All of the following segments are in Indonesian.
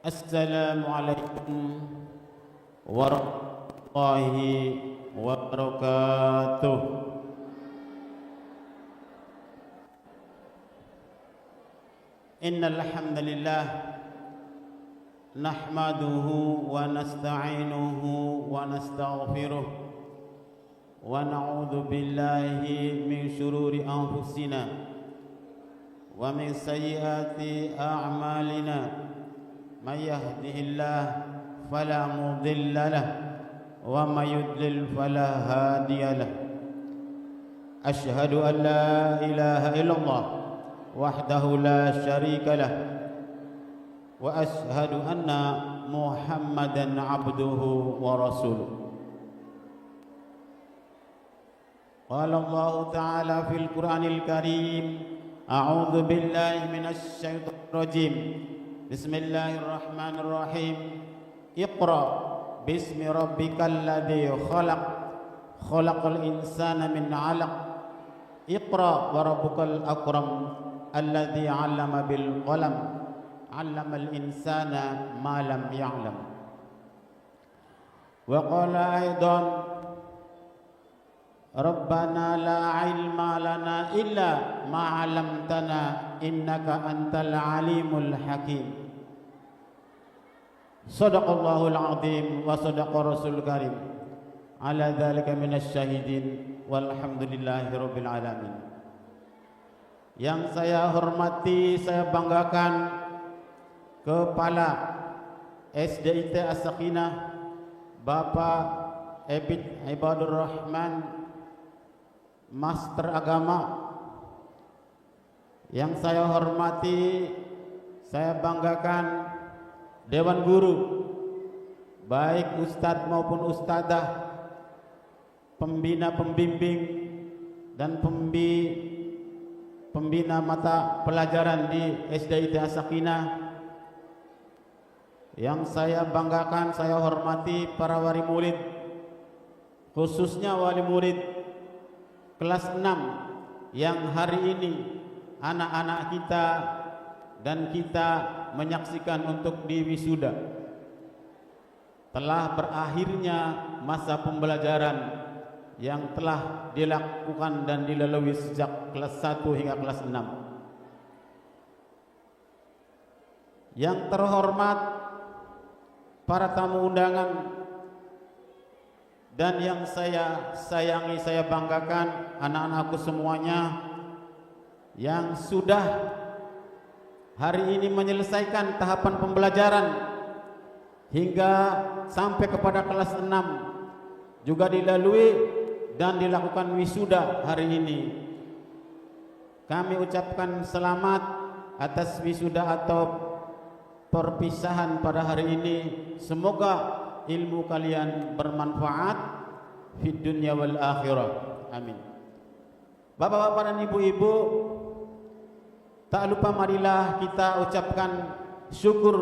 Assalamualaikum warahmatullahi wabarakatuh. Innal hamdalillah nahmaduhu wa nasta'inuhu wa nastaghfiruh wa na'udzu billahi min shururi anfusina wa min sayyiati a'malina. من يهده الله فلا مضل له ومن يضلل فلا هادي له. أشهد أن لا إله إلا الله وحده لا شريك له وأشهد أن محمدا عبده ورسوله. قال الله تعالى في القرآن الكريم: أعوذ بالله من الشيطان الرجيم. Bismillahirrahmanirrahim. Iqra bismi rabbikal ladzi khalaq, khalaqal insana min 'alaq. Iqra wa rabbukal akram alladzi 'allama bil qalam, 'allamal insana ma lam ya'lam. Wa qala aidan Rabbana la 'ilma lana illa ma 'allamtana innaka antal alimul hakim. Sadaqallahul azim wa sadaqa rasul karim. Ala dzalika minasy syahidin walhamdulillahi rabbil alamin. Yang saya hormati, saya banggakan Kepala SDIT As-Sakinah Bapak Ebit Ibadur Rahman, Master Agama. Yang saya hormati, saya banggakan Dewan Guru, baik ustadz maupun ustadzah, pembina pembimbing dan pembina mata pelajaran di SDIT As-Sakinah. Yang saya banggakan, saya hormati para wali murid, khususnya wali murid kelas 6 yang hari ini anak-anak kita dan kita menyaksikan untuk di wisuda. Telah berakhirnya masa pembelajaran yang telah dilakukan dan dilalui sejak kelas 1 hingga kelas 6. Yang terhormat para tamu undangan dan yang saya sayangi, saya banggakan anak-anakku semuanya yang sudah hari ini menyelesaikan tahapan pembelajaran hingga sampai kepada kelas 6, juga dilalui dan dilakukan wisuda hari ini. Kami ucapkan selamat atas wisuda atau perpisahan pada hari ini. Semoga ilmu kalian bermanfaat fid dunya wal akhirah. Amin. Bapak-bapak dan ibu-ibu, tak lupa marilah kita ucapkan syukur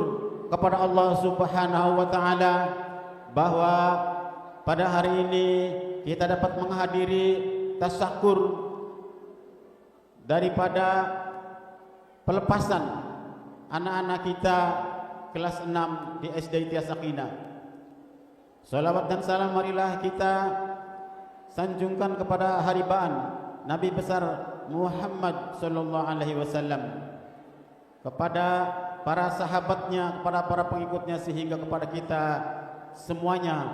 kepada Allah Subhanahu wa taala bahwa pada hari ini kita dapat menghadiri tasyakur daripada pelepasan anak-anak kita kelas 6 di SDIT As-Sakinah. Salawat dan salam marilah kita sanjungkan kepada haribaan Nabi besar Muhammad sallallahu alaihi wasallam, kepada para sahabatnya, kepada para pengikutnya, sehingga kepada kita semuanya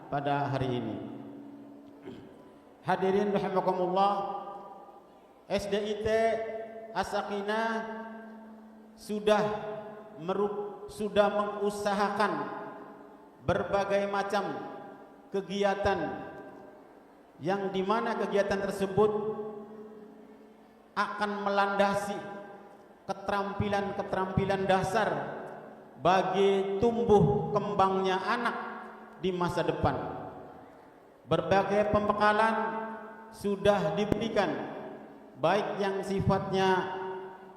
pada hari ini. Hadirin rahimakumullah, SDIT As-Sakinah sudah mengusahakan berbagai macam kegiatan yang dimana kegiatan tersebut akan melandasi keterampilan-keterampilan dasar bagi tumbuh kembangnya anak di masa depan. Berbagai pembekalan sudah diberikan, baik yang sifatnya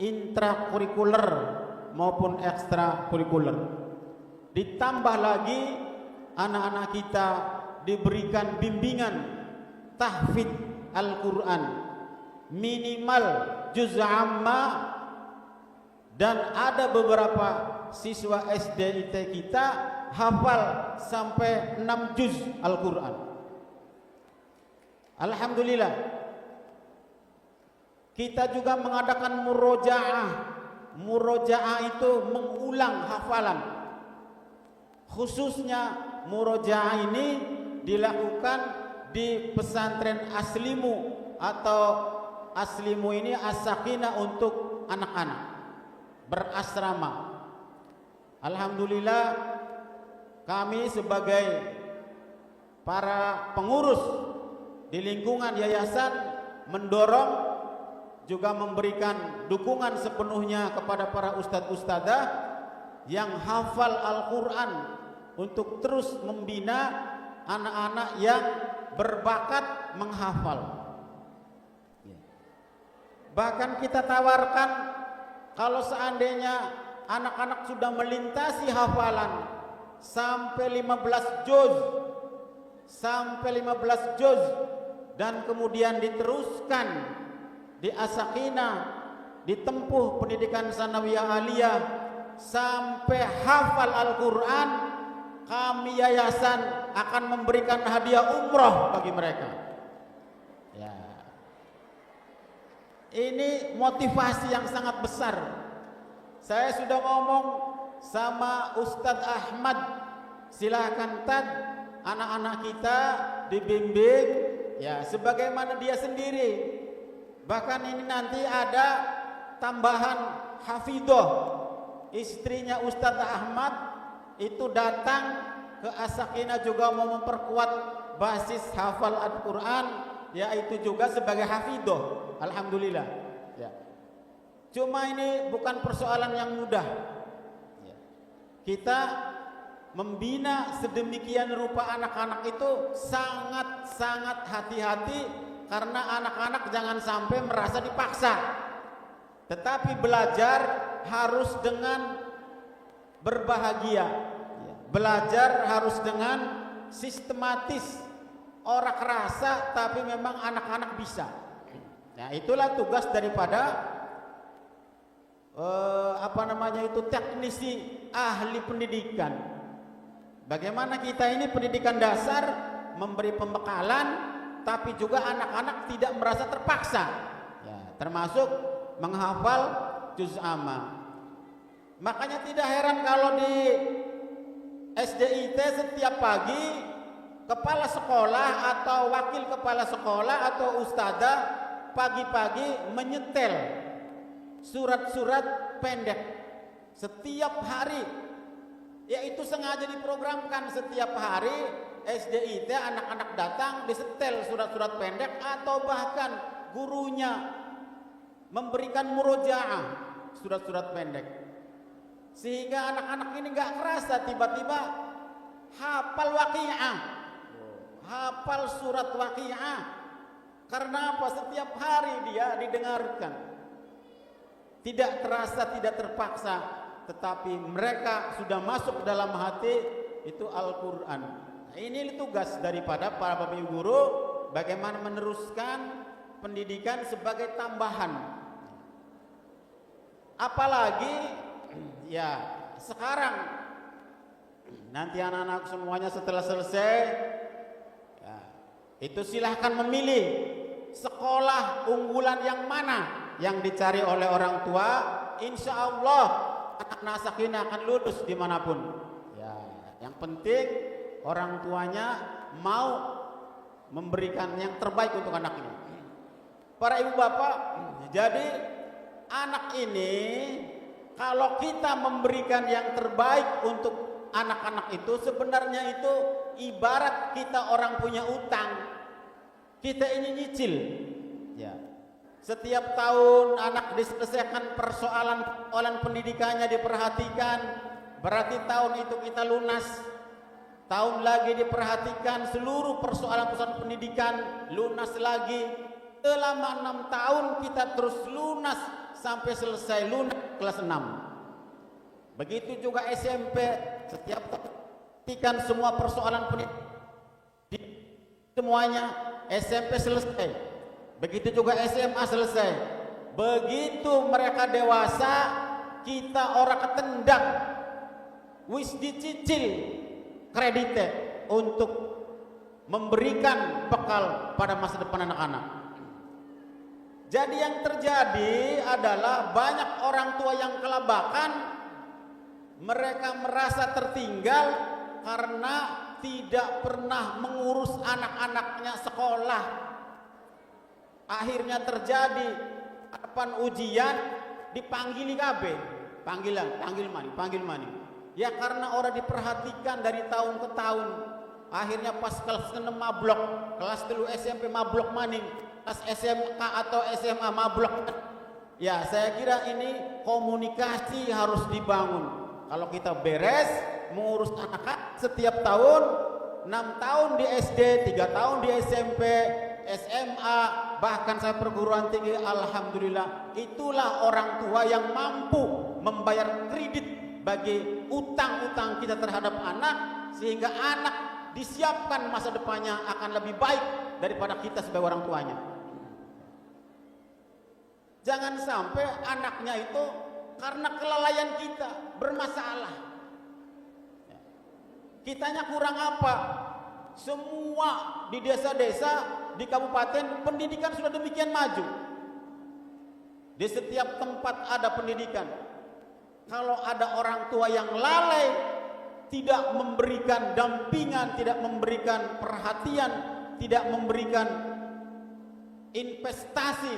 intrakurikuler maupun ekstrakurikuler. Ditambah lagi anak-anak kita diberikan bimbingan tahfidz Al-Quran minimal juz amma, dan ada beberapa siswa SDIT kita hafal sampai 6 juz Al-Quran. Alhamdulillah. Kita juga mengadakan murojaah. Murojaah itu mengulang hafalan. Khususnya murojaah ini dilakukan di pesantren Aslimu, atau Aslimu ini as-sakinah untuk anak-anak berasrama. Alhamdulillah, kami sebagai para pengurus di lingkungan yayasan mendorong juga memberikan dukungan sepenuhnya kepada para ustadz-ustadzah yang hafal Al-Quran untuk terus membina anak-anak yang berbakat menghafal. Bahkan kita tawarkan, kalau seandainya anak-anak sudah melintasi hafalan sampai 15 juz dan kemudian diteruskan di as-sakinah, ditempuh pendidikan sanawiyah aliyah sampai hafal Al-Quran, kami yayasan akan memberikan hadiah umroh bagi mereka. Ya. Ini motivasi yang sangat besar. Saya sudah ngomong sama Ustadz Ahmad, silahkan Tad, anak-anak kita dibimbing ya sebagaimana dia sendiri. Bahkan ini nanti ada tambahan hafidoh. Istrinya Ustadz Ahmad itu datang ke as-sakinah juga mau memperkuat basis hafal Al-Quran, yaitu juga sebagai hafidoh. Alhamdulillah ya. Cuma ini bukan persoalan yang mudah ya. Kita membina sedemikian rupa anak-anak itu sangat-sangat hati-hati, karena anak-anak jangan sampai merasa dipaksa. Tetapi belajar harus dengan berbahagia. Belajar harus dengan sistematis. Orang kerasa tapi memang anak-anak bisa. Nah, itulah tugas daripada teknisi ahli pendidikan. Bagaimana kita ini pendidikan dasar memberi pembekalan, tapi juga anak-anak tidak merasa terpaksa ya, termasuk menghafal juz amma. Makanya tidak heran kalau di SDIT setiap pagi kepala sekolah atau wakil kepala sekolah atau ustadzah pagi-pagi menyetel surat-surat pendek setiap hari, yaitu sengaja diprogramkan setiap hari. SDIT anak-anak datang disetel surat-surat pendek, atau bahkan gurunya memberikan murojaah surat-surat pendek, sehingga anak-anak ini nggak kerasa tiba-tiba hafal waqiah, hafal surat waqiah. Karena apa? Setiap hari dia didengarkan, tidak terasa, tidak terpaksa, tetapi mereka sudah masuk dalam hati itu Al-Quran. Ini tugas daripada para bapak ibu guru, bagaimana meneruskan pendidikan sebagai tambahan. Apalagi ya sekarang nanti anak-anak semuanya setelah selesai ya, itu silahkan memilih sekolah unggulan yang mana yang dicari oleh orang tua. Insya Allah anak sakinah akan lulus dimanapun ya. Yang penting orang tuanya mau memberikan yang terbaik untuk anaknya. Para ibu bapak, jadi anak ini kalau kita memberikan yang terbaik untuk anak-anak itu, sebenarnya itu ibarat kita orang punya utang. Kita ini nyicil ya. Setiap tahun anak diselesaikan persoalan pendidikannya, diperhatikan, berarti tahun itu kita lunas. Tahun lagi diperhatikan seluruh persoalan pendidikan, lunas lagi. Selama 6 tahun kita terus lunas sampai selesai lunas kelas 6. Begitu juga SMP, setiap perhatikan semua persoalan pendidikan semuanya, SMP selesai. Begitu juga SMA selesai. Begitu mereka dewasa, kita orang ketendang wis dicicil kreditnya untuk memberikan bekal pada masa depan anak-anak. Jadi yang terjadi adalah banyak orang tua yang kelabakan, mereka merasa tertinggal karena tidak pernah mengurus anak-anaknya sekolah. Akhirnya terjadi kapan ujian dipanggil KB, panggil mani. Ya karena orang diperhatikan dari tahun ke tahun. Akhirnya pas kelas 6 mablok, kelas 3 SMP mablok maning, kelas SMK atau SMA mablok. Ya saya kira ini komunikasi harus dibangun. Kalau kita beres mengurus anak setiap tahun, 6 tahun di SD, 3 tahun di SMP, SMA, bahkan saya perguruan tinggi, alhamdulillah, itulah orang tua yang mampu membayar kredit bagi utang-utang kita terhadap anak, sehingga anak disiapkan masa depannya akan lebih baik daripada kita sebagai orang tuanya. Jangan sampai anaknya itu karena kelalaian kita bermasalah. Kitanya kurang apa? Semua di desa-desa, di kabupaten, pendidikan sudah demikian maju. Di setiap tempat ada pendidikan. Kalau ada orang tua yang lalai, tidak memberikan dampingan, tidak memberikan perhatian, tidak memberikan investasi,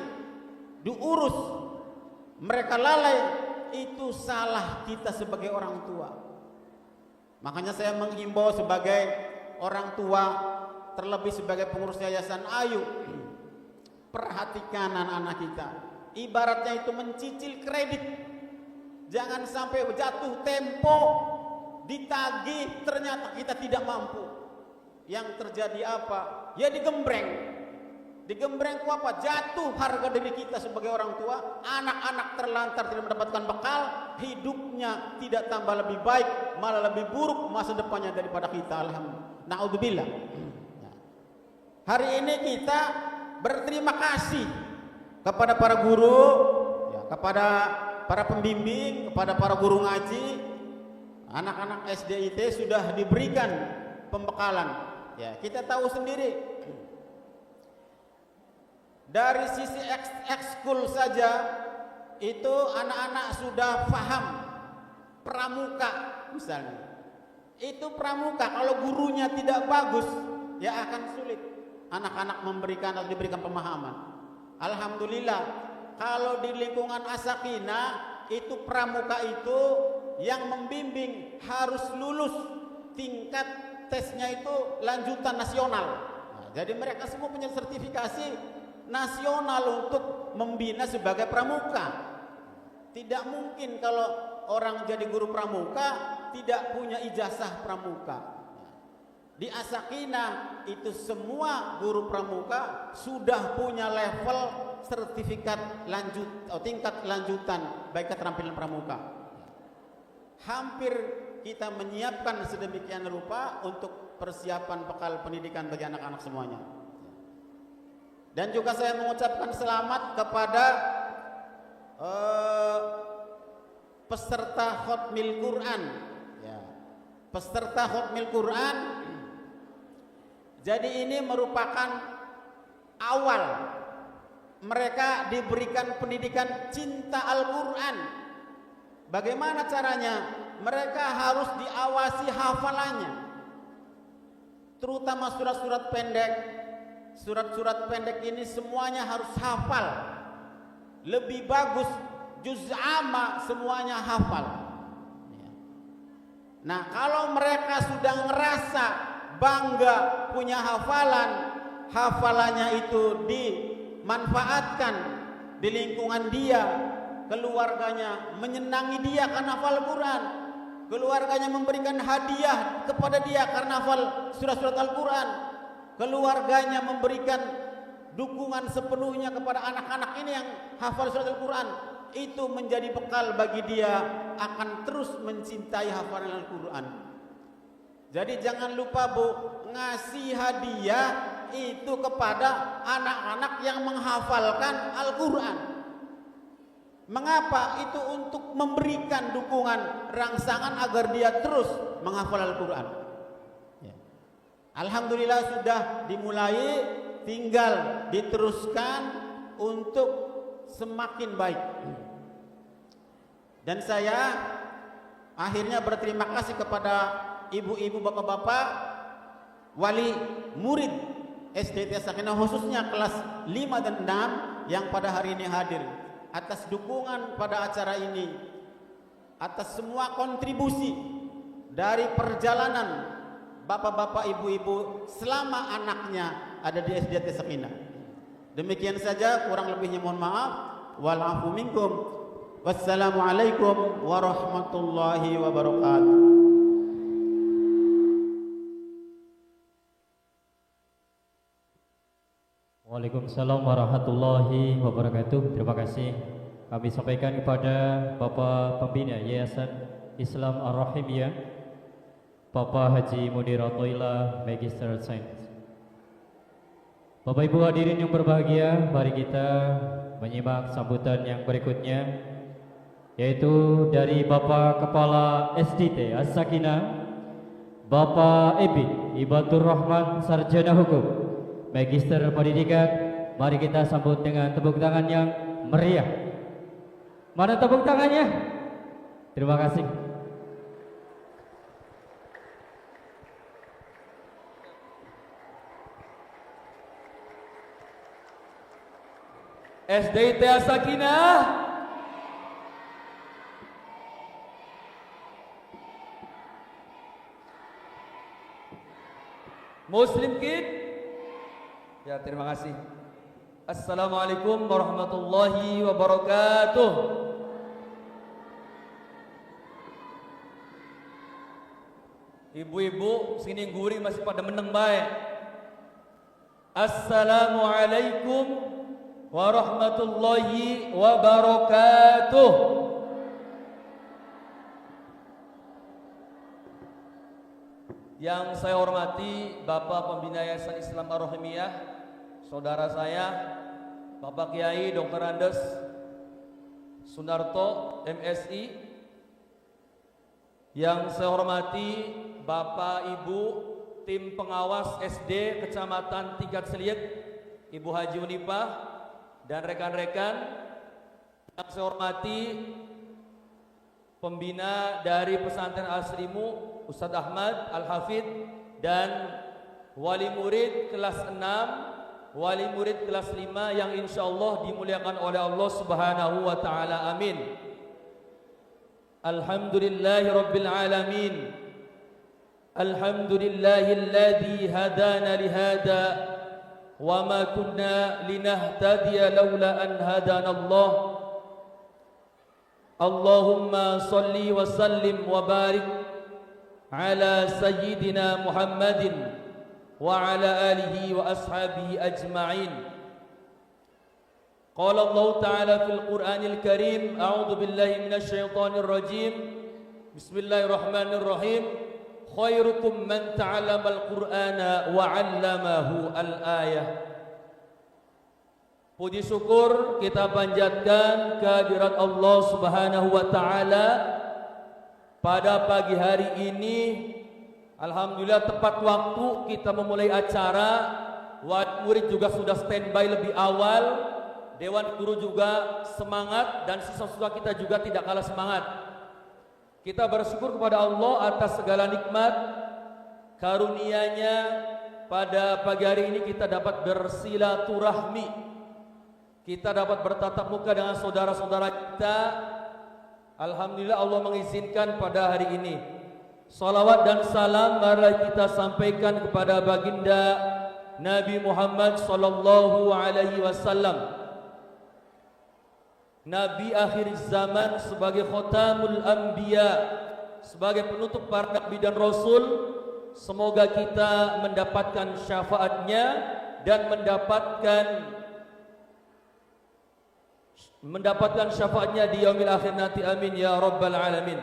diurus, mereka lalai, itu salah kita sebagai orang tua. Makanya saya menghimbau sebagai orang tua, terlebih sebagai pengurus Yayasan Ayu, perhatikan anak-anak kita. Ibaratnya itu mencicil kredit. Jangan sampai jatuh tempo, ditagih, ternyata kita tidak mampu. Yang terjadi apa? Ya digembreng. Digembreng apa? Jatuh harga diri kita sebagai orang tua. Anak-anak terlantar, tidak mendapatkan bekal, hidupnya tidak tambah lebih baik, malah lebih buruk masa depannya daripada kita. Alhamdulillah. Na'udzubillah. Hari ini kita berterima kasih kepada para guru, ya, kepada para pembimbing, kepada para guru ngaji. Anak-anak SDIT sudah diberikan pembekalan. Ya, kita tahu sendiri dari sisi ekskul saja itu anak-anak sudah paham pramuka misalnya. Itu pramuka, kalau gurunya tidak bagus ya akan sulit anak-anak memberikan atau diberikan pemahaman. Alhamdulillah kalau di lingkungan As-Sakinah itu pramuka itu yang membimbing harus lulus tingkat tesnya itu lanjutan nasional. Nah, jadi mereka semua punya sertifikasi nasional untuk membina sebagai pramuka. Tidak mungkin kalau orang jadi guru pramuka tidak punya ijazah pramuka. Di As-Sakinah itu semua guru pramuka sudah punya level sertifikat lanjut atau tingkat lanjutan baik keterampilan pramuka. Hampir kita menyiapkan sedemikian rupa untuk persiapan bekal pendidikan bagi anak-anak semuanya. Dan juga saya mengucapkan selamat kepada peserta Khatmil Quran, ya. Peserta Khatmil Quran. Jadi ini merupakan awal mereka diberikan pendidikan cinta Al-Quran. Bagaimana caranya? Mereka harus diawasi hafalannya, terutama surat-surat pendek. Surat-surat pendek ini semuanya harus hafal. Lebih bagus juz amma semuanya hafal. Nah, kalau mereka sudah ngerasa bangga punya hafalan, hafalannya itu dimanfaatkan di lingkungan dia, keluarganya menyenangi dia karena hafal Quran, keluarganya memberikan hadiah kepada dia karena hafal surat-surat Al-Quran, keluarganya memberikan dukungan sepenuhnya kepada anak-anak ini yang hafal surat Al-Quran, itu menjadi bekal bagi dia akan terus mencintai hafalan Al-Quran. Jadi jangan lupa Bu, ngasih hadiah itu kepada anak-anak yang menghafalkan Al-Quran. Mengapa? Itu untuk memberikan dukungan, rangsangan agar dia terus menghafal Al-Quran. Ya. Alhamdulillah sudah dimulai, tinggal diteruskan untuk semakin baik. Dan saya akhirnya berterima kasih kepada ibu-ibu, bapak-bapak, wali murid SDT Sakinah khususnya kelas 5 dan 6 yang pada hari ini hadir, atas dukungan pada acara ini, atas semua kontribusi dari perjalanan bapak-bapak, ibu-ibu selama anaknya ada di SDT Sakinah. Demikian saja, kurang lebihnya mohon maaf. Wal afu minkum. Wassalamualaikum warahmatullahi wabarakatuh. Waalaikumsalam warahmatullahi wabarakatuh. Terima kasih kami sampaikan kepada Bapak Pembina Yayasan Islam Ar-Rahimiyah, Bapak Haji Mudir Athoillah, Magister Sains. Bapak Ibu hadirin yang berbahagia, mari kita menyimak sambutan yang berikutnya, yaitu dari Bapak Kepala SDT As-Sakinah, Bapak Ebi Ibadur Rahman, Sarjana Hukum, Magister Pendidikan. Mari kita sambut dengan tepuk tangan yang meriah. Mana tepuk tangannya? Terima kasih. SDT As-Sakinah, Muslim Kid. Ya, terima kasih. Assalamualaikum warahmatullahi wabarakatuh. Ibu-ibu sini guri masih pada meneng baik. Assalamualaikum warahmatullahi wabarakatuh. Yang saya hormati Bapak Pembina Yayasan Islam Ar-Rahimiyah, saudara saya Bapak Kiai Dr. Andes Sunarto MSI. Yang saya hormati Bapak Ibu tim pengawas SD Kecamatan Tingkat Seliet, Ibu Haji Unipah dan rekan-rekan. Yang saya hormati pembina dari pesantren Al-Srimu Ustadz Ahmad Al-Hafidh dan wali murid kelas 6, wali murid kelas 5 yang insya Allah dimuliakan oleh Allah Subhanahu wa ta'ala. Amin. Alhamdulillahi Rabbil Alamin. Alhamdulillahilladzi hadana lihada wa ma kunna linahtadiya laula an hadana Allah. Allahumma salli wa sallim wa barik ala sayyidina Muhammadin wa ala alihi wa ashabihi ajma'in. Qala Allah Ta'ala fil Qur'anil Karim, a'udzu billahi minasy syaithanir rajim. Bismillahirrahmanirrahim. Khairukum man ta'allamal Qur'ana wa 'allamahu al-ayah. Puji syukur kita panjatkan kehadirat Allah Subhanahu wa ta'ala pada pagi hari ini. Alhamdulillah tepat waktu kita memulai acara. Wali murid juga sudah standby lebih awal. Dewan guru juga semangat dan siswa-siswa kita juga tidak kalah semangat. Kita bersyukur kepada Allah atas segala nikmat karunia-Nya. Pada pagi hari ini kita dapat bersilaturahmi, kita dapat bertatap muka dengan saudara-saudara kita. Alhamdulillah Allah mengizinkan pada hari ini. Salawat dan salam mari kita sampaikan kepada baginda Nabi Muhammad sallallahu alaihi wasallam, Nabi akhir zaman, sebagai khatamul anbiya, sebagai penutup para nabi dan rasul. Semoga kita mendapatkan syafaatnya dan mendapatkan syafaatnya di yaumil akhir nanti. Amin ya rabbal alamin.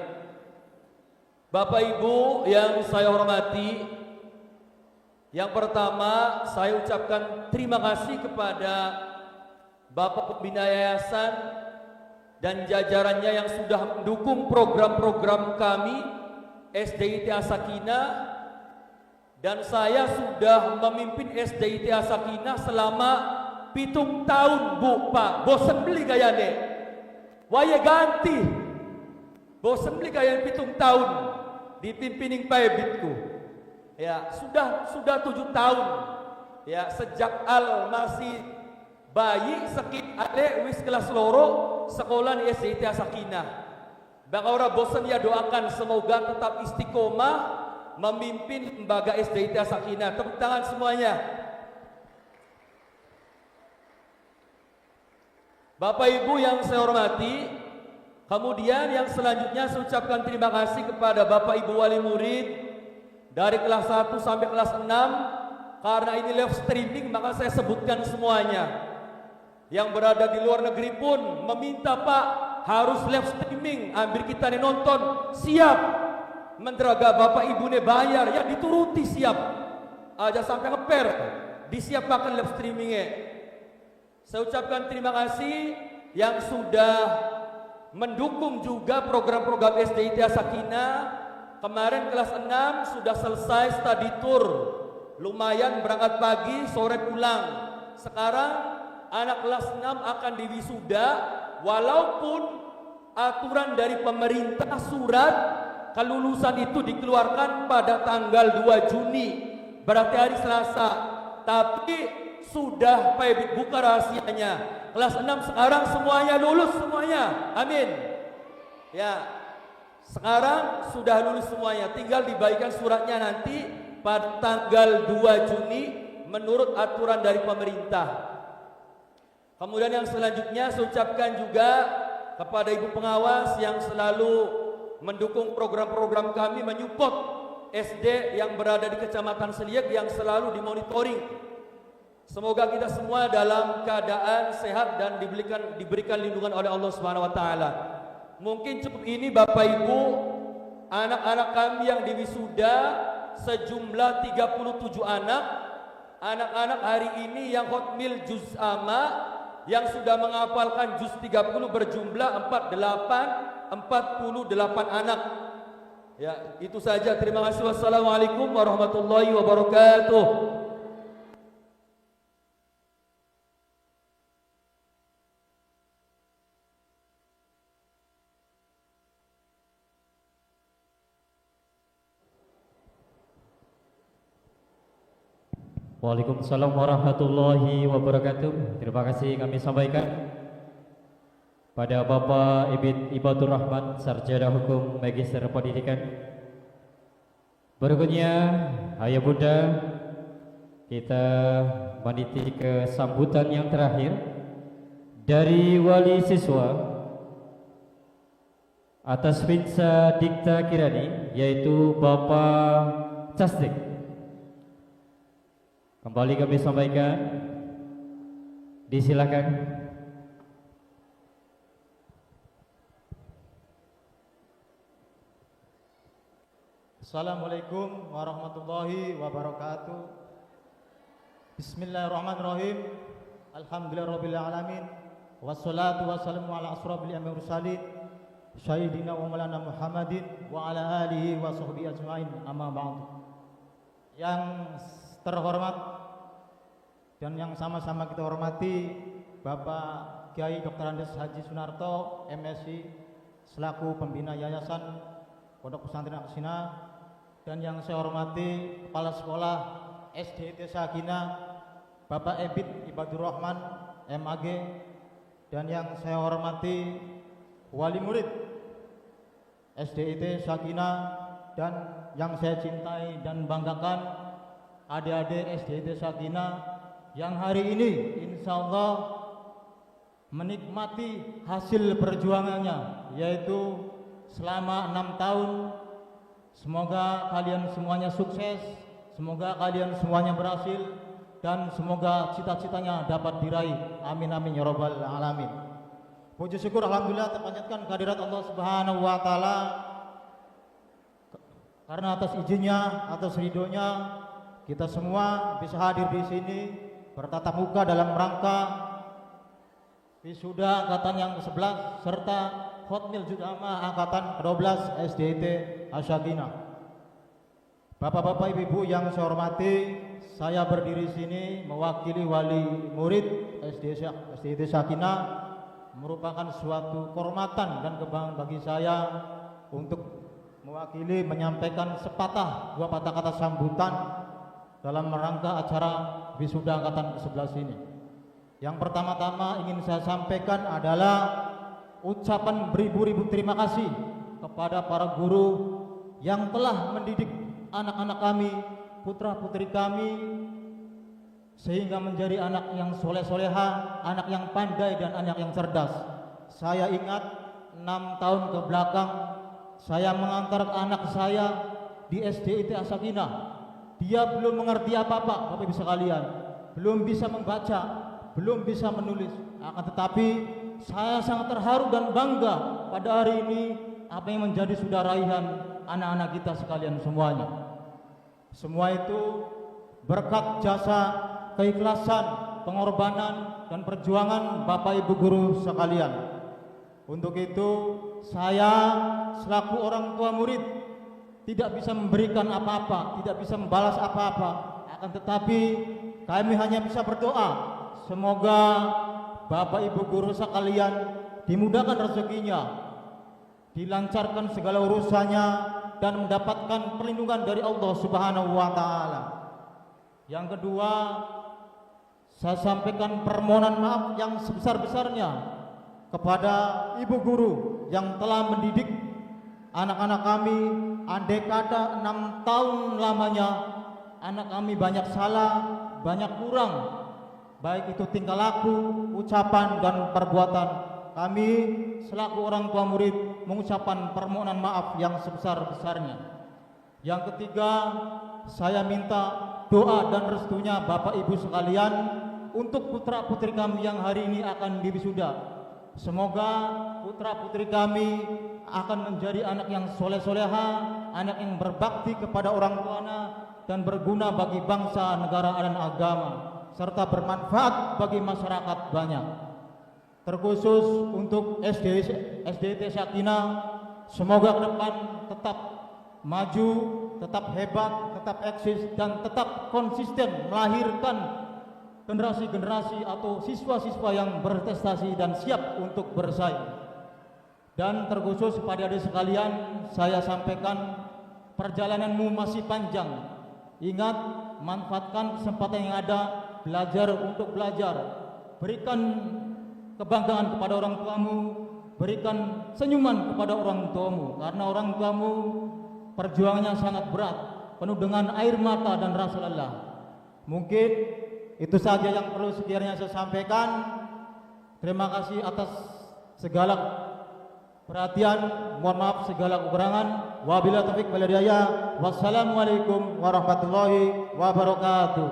Bapak Ibu yang saya hormati, yang pertama saya ucapkan terima kasih kepada Bapak Pembina Yayasan dan jajarannya yang sudah mendukung program-program kami SDIT As-Sakinah, dan saya sudah memimpin SDIT As-Sakinah selama 7 tahun Bu Pak. Bosen beli gayane, waya ganti. Bosen beli gayane 7 tahun dipimpining paebitku. Ya, sudah 7 tahun. Ya, sejak Al masih bayi sekit ale wis kelas loro sekolah di SDIT As-Sakinah. Baka ora bosan ya, doakan semoga tetap istiqomah memimpin lembaga SDIT As-Sakinah. Tepuk tangan semuanya. Bapak Ibu yang saya hormati, kemudian yang selanjutnya saya ucapkan terima kasih kepada Bapak Ibu wali murid dari kelas 1 sampai kelas 6. Karena ini live streaming maka saya sebutkan semuanya. Yang berada di luar negeri pun meminta, Pak, harus live streaming, ambil kita nih nonton, siap. Mendraga Bapak Ibu nih bayar, ya dituruti siap. Aja sampai ngeper, disiapkan live streamingnya. Saya ucapkan terima kasih yang sudah mendukung juga program-program SDIT As-Sakinah. Kemarin kelas 6 sudah selesai study tour, lumayan berangkat pagi, sore pulang. Sekarang anak kelas 6 akan diwisuda, walaupun aturan dari pemerintah surat kelulusan itu dikeluarkan pada tanggal 2 Juni, berarti hari Selasa. Tapi sudah paebit buka rahasianya. Kelas 6 sekarang semuanya lulus semuanya. Amin. Ya. Sekarang sudah lulus semuanya, tinggal dibagikan suratnya nanti pada tanggal 2 Juni menurut aturan dari pemerintah. Kemudian yang selanjutnya saya ucapkan juga kepada Ibu Pengawas yang selalu mendukung program-program kami, menyupport SD yang berada di Kecamatan Seliek yang selalu dimonitoring. Semoga kita semua dalam keadaan sehat dan diberikan lindungan oleh Allah Subhanahu wa taala. Mungkin cukup ini Bapak Ibu, anak-anak kami yang diwisuda sejumlah 37 anak. Anak-anak hari ini yang hotmil juz amma, yang sudah menghafalkan juz 30 berjumlah 48 anak. Ya, itu saja. Terima kasih. Wassalamualaikum warahmatullahi wabarakatuh. Waalaikumsalam warahmatullahi wabarakatuh. Terima kasih kami sampaikan pada Bapak Ibadur Rahman, Sarjana Hukum Magister Pendidikan. Berikutnya, Ayah Bunda, kita meniti ke sambutan yang terakhir dari wali siswa atas Finsa Dikta Kirani, yaitu Bapak Castik. Kembali kami sampaikan, disilakan. Assalamualaikum warahmatullahi wabarakatuh. Bismillahirrahmanirrahim. Alhamdulillahirabbil alamin. Wassalatu wassalamu ala asrofil anbiya'i wal mursalin sayyidina wa maulana Muhammadin wa ala alihi wa sahbihi ajmain. Amma ba'd. Yang terhormat dan yang sama-sama kita hormati Bapak Kiai Dr. Andes Haji Sunarto MSI selaku pembina Yayasan Pondok Pesantren As-Sakinah, dan yang saya hormati Kepala Sekolah SDIT As-Sakinah Bapak Ebit Ibadur Rahman MAG, dan yang saya hormati wali murid SDIT As-Sakinah, dan yang saya cintai dan banggakan adik-adik SDIT As-Sakinah yang hari ini insya Allah menikmati hasil perjuangannya, yaitu selama 6 tahun. Semoga kalian semuanya sukses, semoga kalian semuanya berhasil, dan semoga cita-citanya dapat diraih. Amin amin ya rabbal alamin. Puji syukur alhamdulillah terpanjatkan kehadirat Allah Subhanahu wa taala, karena atas izinnya, atas ridhonya kita semua bisa hadir di sini bertatap muka dalam rangka wisuda angkatan yang ke-11 serta Hotmil Judama angkatan ke-12 SDIT Asyakinah. Bapak-bapak, ibu-ibu yang saya hormati, saya berdiri sini mewakili wali murid SDIT Asyakinah, merupakan suatu kehormatan dan kebanggaan bagi saya untuk mewakili menyampaikan sepatah dua patah kata sambutan dalam rangka acara wisuda angkatan ke-11 ini. Yang pertama-tama ingin saya sampaikan adalah ucapan beribu-ribu terima kasih kepada para guru yang telah mendidik anak-anak kami, putra-putri kami, sehingga menjadi anak yang soleh-soleha, anak yang pandai dan anak yang cerdas. Saya ingat 6 tahun ke belakang saya mengantar anak saya di SDIT Asyakinah. Dia belum mengerti apa-apa, Bapak Ibu sekalian, belum bisa membaca, belum bisa menulis. Akan tetapi saya sangat terharu dan bangga pada hari ini apa yang menjadi sudah raihan anak-anak kita sekalian semuanya. Semua itu berkat jasa, keikhlasan, pengorbanan dan perjuangan Bapak Ibu guru sekalian. Untuk itu saya selaku orang tua murid tidak bisa memberikan apa-apa, tidak bisa membalas apa-apa. Akan tetapi kami hanya bisa berdoa semoga Bapak Ibu guru sekalian dimudahkan rezekinya, dilancarkan segala urusannya dan mendapatkan perlindungan dari Allah Subhanahu wa taala. Yang kedua, saya sampaikan permohonan maaf yang sebesar-besarnya kepada ibu guru yang telah mendidik anak-anak kami. Andai kata 6 tahun lamanya anak kami banyak salah, banyak kurang, baik itu tingkah laku, ucapan dan perbuatan. Kami selaku orang tua murid mengucapkan permohonan maaf yang sebesar-besarnya. Yang ketiga, saya minta doa dan restunya Bapak Ibu sekalian untuk putra-putri kami yang hari ini akan diwisuda. Semoga putra-putri kami akan menjadi anak yang soleh-soleha, anak yang berbakti kepada orang tuanya dan berguna bagi bangsa, negara dan agama, serta bermanfaat bagi masyarakat banyak. Terkhusus untuk SDIT Asyakinah, semoga ke depan tetap maju, tetap hebat, tetap eksis dan tetap konsisten melahirkan generasi-generasi atau siswa-siswa yang berprestasi dan siap untuk bersaing. Dan terkhusus pada adik sekalian, saya sampaikan perjalananmu masih panjang. Ingat, manfaatkan kesempatan yang ada, belajar untuk belajar. Berikan kebanggaan kepada orang tuamu, berikan senyuman kepada orang tuamu, karena orang tuamu perjuangannya sangat berat, penuh dengan air mata dan rasa lelah. Mungkin itu saja yang perlu sekiranya saya sampaikan. Terima kasih atas segala perhatian, mohon maaf segala kekurangan. Wabillahi taufiq wal hidayah. Wassalamualaikum warahmatullahi wabarakatuh.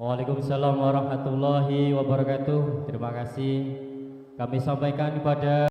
Waalaikumsalam warahmatullahi wabarakatuh. Terima kasih kami sampaikan kepada